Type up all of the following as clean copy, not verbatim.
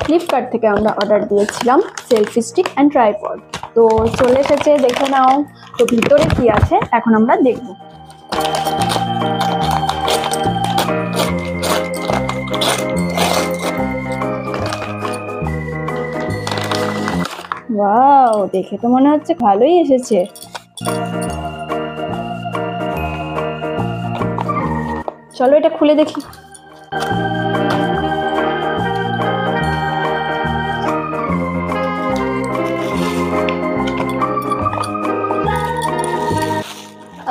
Flipkart থেকে আমরা order দিয়েছিলাম সেলফি স্টিক অ্যান্ড ট্রাইপড। তো চলে এসেছে, দেখে নাও তো ভিতরে কি আছে এখন আমরা দেখব। ওয়াও, দেখে তো মনে হচ্ছে ভালোই এসেছে। চলো এটা খুলে দেখি।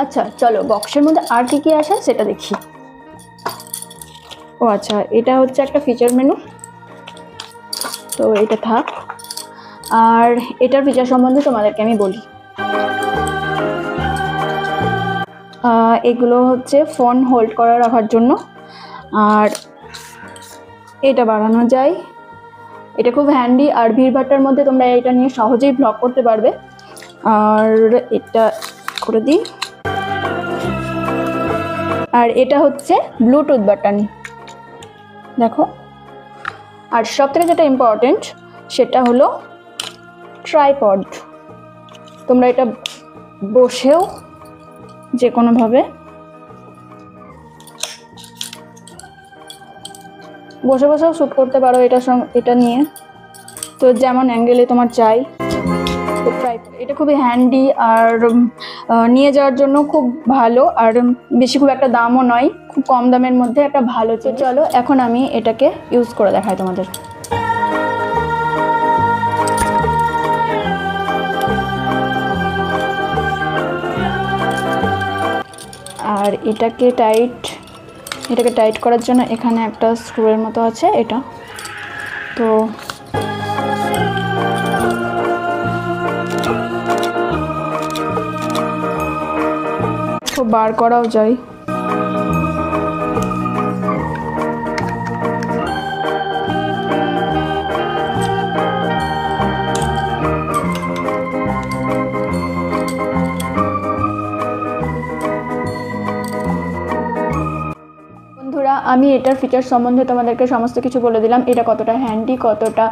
আচ্ছা চলো বক্সের মধ্যে আর কি কি আছে সেটা দেখি। ও আচ্ছা, এটা হচ্ছে একটা ফিচার মেনু, তো এটা থাক। আর এটার ফিচার সম্বন্ধে তোমাদেরকে আমি বলি। এগুলো হচ্ছে ফোন হোল্ড করে রাখার জন্য, আর এটা বাড়ানো যায়। এটা খুব হ্যান্ডি, আর ভিড়ভাট্টার মধ্যে তোমরা এটা নিয়ে সহজেই ব্লগ করতে পারবে। আর এটা করে দিই। আর এটা হচ্ছে ব্লুটুথ বাটন, দেখো। আর সব থেকে যেটা ইম্পর্টেন্ট সেটা হলো ট্রাইপড। তোমরা এটা বসেও যে কোনোভাবে বসেও শ্যুট করতে পারো এটা নিয়ে, তো যেমন অ্যাঙ্গেলে তোমার চাই। এটা খুবই হ্যান্ডি, আর নিয়ে যাওয়ার জন্য খুব ভালো, আর বেশি খুব একটা দামও নয়, খুব কম দামের মধ্যে একটা ভালো। চলো এখন আমি এটাকে ইউজ করে দেখাই তোমাদের। আর এটাকে টাইট করার জন্য এখানে একটা স্ক্রুয়ের মতো আছে, এটা তো বার করাও যায়। আমি এটার ফিচার সম্বন্ধে তোমাদেরকে সমস্ত কিছু বলে দিলাম। এটা কতটা হ্যান্ডি, কতটা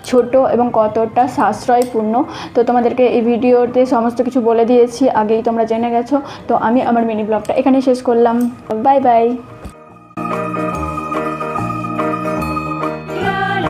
ছোট এবং কতটা সাশ্রয়পূর্ণ, তো তোমাদেরকে এই ভিডিওতে সমস্ত কিছু বলে দিয়েছি, আগেই তোমরা জেনে গেছো। তো আমি আমার মিনি ব্লগটা এখানে শেষ করলাম। Bye bye.